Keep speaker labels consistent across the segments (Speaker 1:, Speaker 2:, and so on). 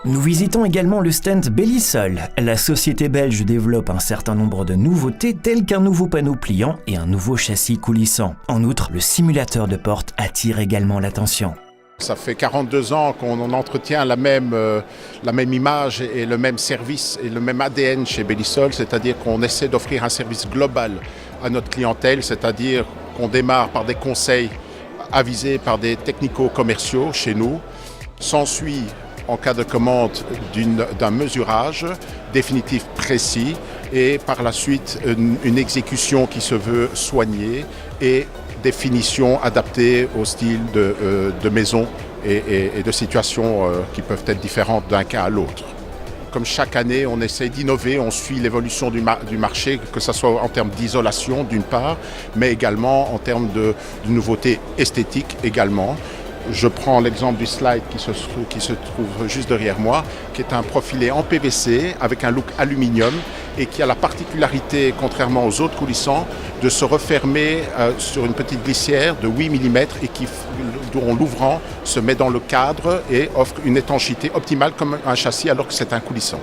Speaker 1: Nous visitons également le stand Bellisol. La société belge développe un certain nombre de nouveautés telles qu'un nouveau panneau pliant et un nouveau châssis coulissant. En outre, le simulateur de porte attire également l'attention.
Speaker 2: Ça fait 42 ans qu'on entretient la même image et le même service et le même ADN chez Bellisol, c'est-à-dire qu'on essaie d'offrir un service global à notre clientèle, c'est-à-dire qu'on démarre par des conseils avisés par des technico-commerciaux chez nous. S'ensuit, en cas de commande, d'un mesurage définitif précis et par la suite une exécution qui se veut soignée et des finitions adaptées au style de maison et de situations qui peuvent être différentes d'un cas à l'autre. Comme chaque année, on essaie d'innover, on suit l'évolution du marché, que ce soit en termes d'isolation d'une part, mais également en termes de nouveautés esthétiques également. Je prends l'exemple du slide qui se trouve juste derrière moi, qui est un profilé en PVC avec un look aluminium et qui a la particularité, contrairement aux autres coulissants, de se refermer sur une petite glissière de 8 mm et dont l'ouvrant se met dans le cadre et offre une étanchéité optimale comme un châssis alors que c'est un coulissant.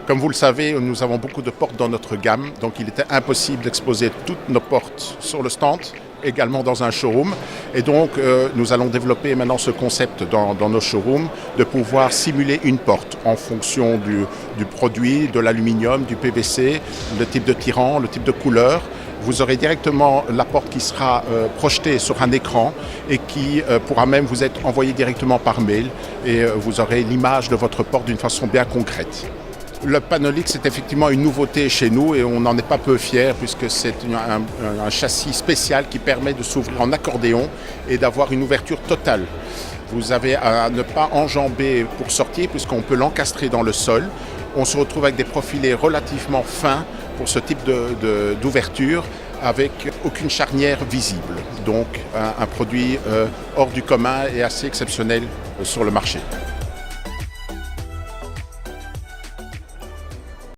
Speaker 2: Comme vous le savez, nous avons beaucoup de portes dans notre gamme, donc il était impossible d'exposer toutes nos portes sur le stand, également dans un showroom. Et donc, nous allons développer maintenant ce concept dans nos showrooms de pouvoir simuler une porte en fonction du produit, de l'aluminium, du PVC, le type de tirant, le type de couleur. Vous aurez directement la porte qui sera projetée sur un écran et qui pourra même vous être envoyée directement par mail et vous aurez l'image de votre porte d'une façon bien concrète. Le Panolix, c'est effectivement une nouveauté chez nous et on n'en est pas peu fiers puisque c'est un châssis spécial qui permet de s'ouvrir en accordéon et d'avoir une ouverture totale. Vous avez à ne pas enjamber pour sortir puisqu'on peut l'encastrer dans le sol. On se retrouve avec des profilés relativement fins pour ce type d'ouverture avec aucune charnière visible. Donc un produit hors du commun et assez exceptionnel sur le marché.